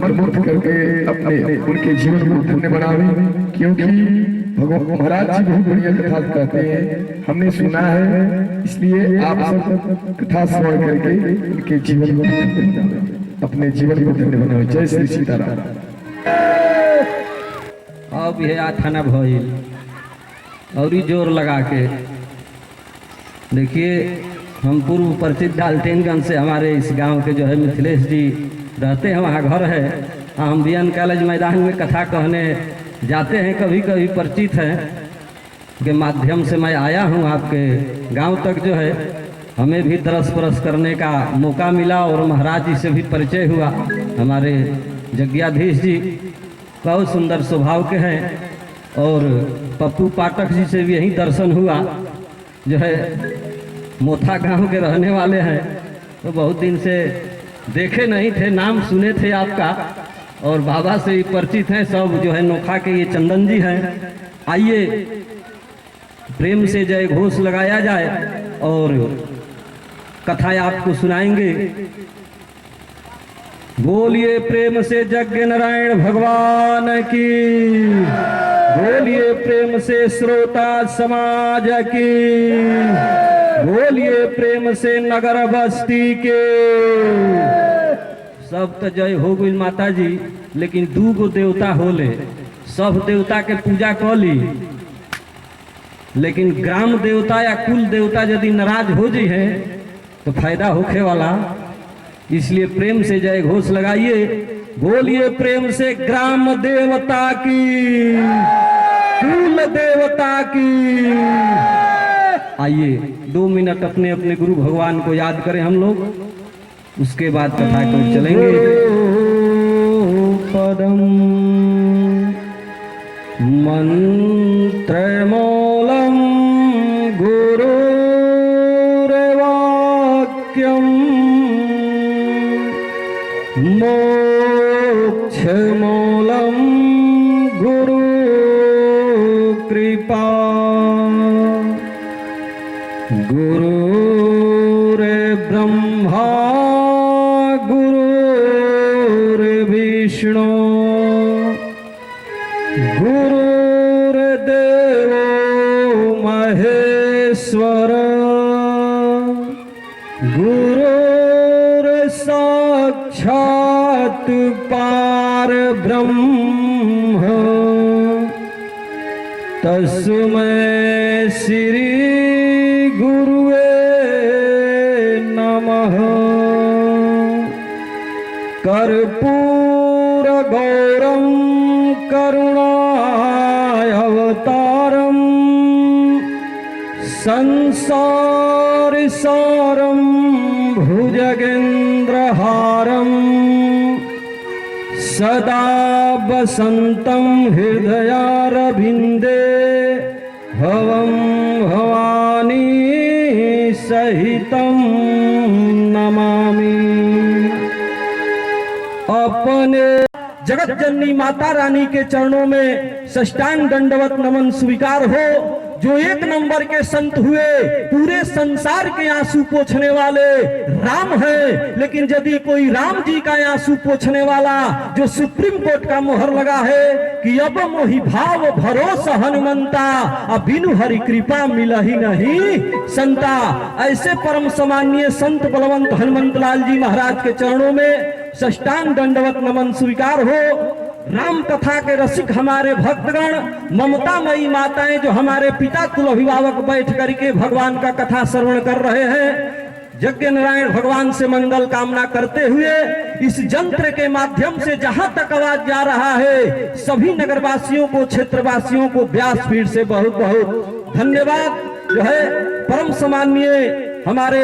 मंत्र मुक्त करके अपने उनके जीवन को धन्य बनावे, क्योंकि भगवान महाराज जी बहुत बढ़िया कथा कहते हैं, हमने सुना है। इसलिए आप सब कथा श्रवण करके उनके जीवन को धन्य बनावे, अपने जीवन को धन्य बनावे। जय श्री सीताराम। अब यह आठाना भइल और ही जोर लगा के देखिए। हम पूर्व परिचित डाल्टेनगंज से हमारे इस गांव के जो है मिथिलेश जी रहते हैं, वहाँ घर है। हम बीएन कॉलेज मैदान में कथा कहने जाते हैं, कभी कभी परिचित हैं के माध्यम से मैं आया हूँ आपके गांव तक। जो है हमें भी दरस परस करने का मौका मिला और महाराज जी से भी परिचय हुआ। हमारे यज्ञाधीश जी बहुत सुंदर स्वभाव के हैं और पप्पू पाठक जी से भी यही दर्शन हुआ। जो है मोथा गांव के रहने वाले हैं, तो बहुत दिन से देखे नहीं थे, नाम सुने थे आपका और बाबा से ही परिचित हैं सब। जो है नोखा के ये चंदन जी हैं। आइए प्रेम से जय घोष लगाया जाए और कथा आपको सुनाएंगे। बोलिए प्रेम से यज्ञ नारायण भगवान की, बोलिए प्रेम से श्रोता समाज की, बोलिए प्रेम से नगर बस्ती के। सब तो जय हो गई माता जी, लेकिन दू गो देवता होले, सब देवता के पूजा कली, लेकिन ग्राम देवता या कुल देवता यदि नाराज हो जाए है तो फायदा होखे वाला। इसलिए प्रेम से जय घोष लगाइए। बोलिए प्रेम से ग्राम देवता की, कुल देवता की। आइए 2 मिनट अपने अपने गुरु भगवान को याद करें हम लोग, उसके बाद कथा को चलेंगे। पदम मंत्रमूलम गुरुर्वाक्यम मोक्षमूलम गुरु कृपा। गुरुर्ब्रह्मा गुरुर्विष्णु गुरुर्देवो महेश्वर गुरुर्साक्षात् परब्रह्म तस्मै श्री गुरुवे नमः। कर्पूर गौरम करुणावतारम संसार सारम भुजगेन्द्रहारम सदा वसंतं हृदयारविंदे भवं भवानी सहितं नमामि। अपने जगत जननी माता रानी के चरणों में साष्टांग दंडवत नमन स्वीकार हो। जो 1 नंबर के संत हुए, पूरे संसार के आंसू पोंछने वाले राम है, लेकिन यदि कोई राम जी का आंसू पोंछने वाला जो सुप्रीम कोर्ट का मोहर लगा है कि अब मोहि भाव भरोसा हनुमंता, अब बिनु हरि कृपा मिला ही नहीं संता। ऐसे परम सम्मानीय संत बलवंत हनुमंत लाल जी महाराज के चरणों में साष्टांग दंडवत नमन स्वीकार हो। राम कथा के रसिक हमारे भक्तगण, ममतामयी माताएं जो हमारे पिता कुल अभिभावक बैठ करके भगवान का कथा श्रवण कर रहे हैं, यज्ञ नारायण भगवान से मंगल कामना करते हुए इस यंत्र के माध्यम से जहां तक आवाज जा रहा है, सभी नगरवासियों को, क्षेत्रवासियों को व्यासपीठ से बहुत बहुत धन्यवाद। जो है परम सम्मानीय हमारे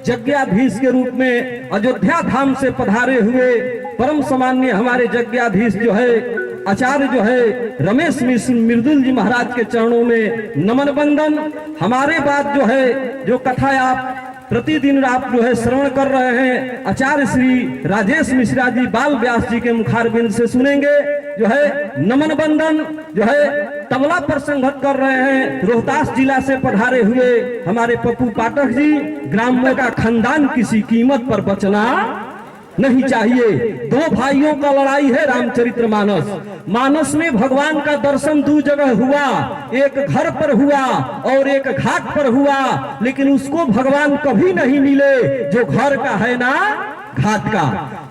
यज्ञाधीश के रूप में अयोध्या धाम से पधारे हुए परम सम्मानीय हमारे यज्ञाधीश जो है आचार्य जो है रमेश मिश्र मृदुल जी महाराज के चरणों में नमन बंदन। हमारे बाद जो है जो कथा आप प्रतिदिन आप जो है श्रवण कर रहे हैं, आचार्य श्री राजेश मिश्रा जी बाल व्यास जी के मुखारबिंद से सुनेंगे। जो है नमन बंदन जो है तबला पर संगत कर रहे हैं रोहतास जिला से पधारे हुए हमारे पप्पू पाठक जी। ग्राम्य का खानदान किसी कीमत पर बचना नहीं चाहिए। दो भाइयों का लड़ाई है रामचरितमानस। मानस में भगवान का दर्शन दो जगह हुआ, एक घर पर हुआ और एक घाट पर हुआ, लेकिन उसको भगवान कभी नहीं मिले जो घर का है ना घाट का।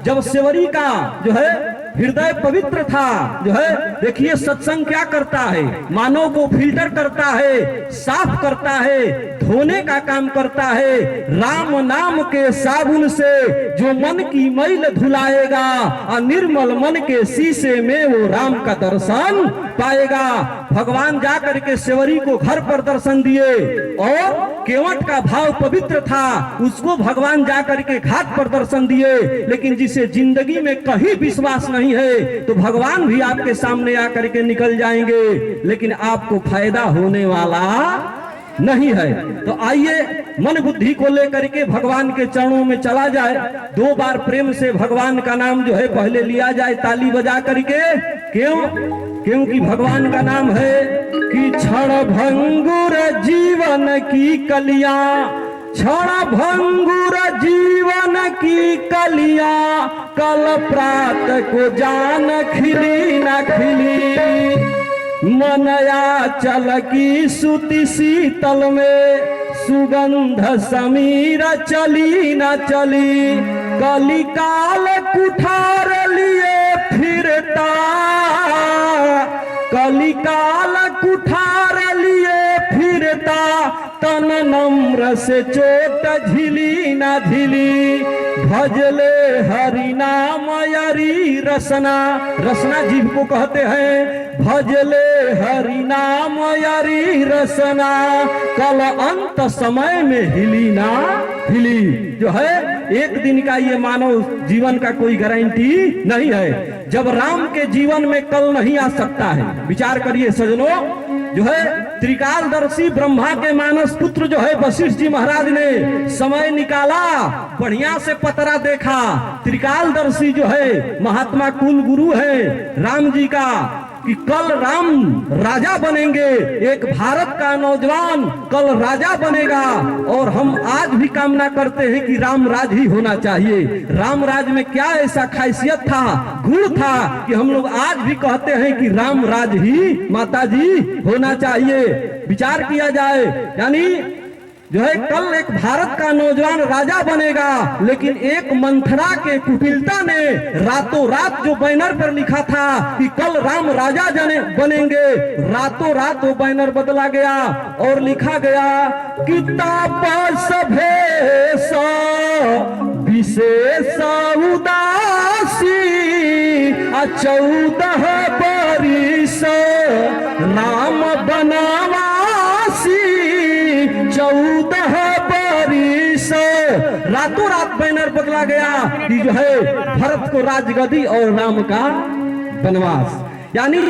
जब सेवरी का जो है हृदय पवित्र था, जो है देखिए सत्संग क्या करता है, मानव को फिल्टर करता है, साफ करता है, धोने का काम करता है। राम नाम के साबुन से जो मन की मैल धुलाएगा, निर्मल मन के शीशे में वो राम का दर्शन पाएगा। भगवान जाकर के सेवरी को घर पर दर्शन दिए और केवट का भाव पवित्र था, उसको भगवान जाकर के घाट पर दर्शन दिए। लेकिन जिसे जिंदगी में कहीं विश्वास नहीं है तो भगवान भी आपके सामने आकर के निकल जाएंगे, लेकिन आपको फायदा होने वाला नहीं है। तो आइए मन बुद्धि को लेकर के भगवान के चरणों में चला जाए। 2 बार प्रेम से भगवान का नाम जो है पहले लिया जाए ताली बजा करके। क्यों? क्योंकि भगवान का नाम है कि क्षण भंगुर जीवन की कलियां, क्षण भंगुर जीवन की कलियां, कल प्रात को जान खिली न खिली। मनया चल की सुति शीतल में, सुगंध समीर चली न चली। कलिकाल कुठार लिए फिरता, कलिकाल कुठार लिए फिरता। तन नम्र से चोट झिली न झिली। भजले हरि नाम यरी रसना, रसना जीव को कहते हैं। भजले हरि नाम यरी रसना, कल अंत समय में हिली ना हिली। जो है एक दिन का ये मानव जीवन का कोई गारंटी नहीं है। जब राम के जीवन में कल नहीं आ सकता है, विचार करिए सजनों। जो है त्रिकालदर्शी ब्रह्मा के मानस पुत्र जो है वशिष्ठ जी महाराज ने समय निकाला, बढ़िया से पतरा देखा। त्रिकालदर्शी जो है महात्मा कुल गुरु है राम जी का, कि कल राम राजा बनेंगे, एक भारत का नौजवान कल राजा बनेगा। और हम आज भी कामना करते हैं कि राम राज ही होना चाहिए। राम राज में क्या ऐसा खासियत था, गुण था, कि हम लोग आज भी कहते हैं कि राम राज ही माता जी होना चाहिए। विचार किया जाए, यानी जो है कल एक भारत का नौजवान राजा बनेगा, लेकिन एक मंथरा के कुटिलता ने रातों रात जो बैनर पर लिखा था कि कल राम राजा बनेंगे, रातों रात वो बैनर बदला गया और लिखा गया कि तापस भेष विशेष उदासी 14 बरिस राम बनवासी। 14 बरिस रातों रात बैनर बदला गया कि जो है भरत को राजगद्दी और राम का वनवास। यानी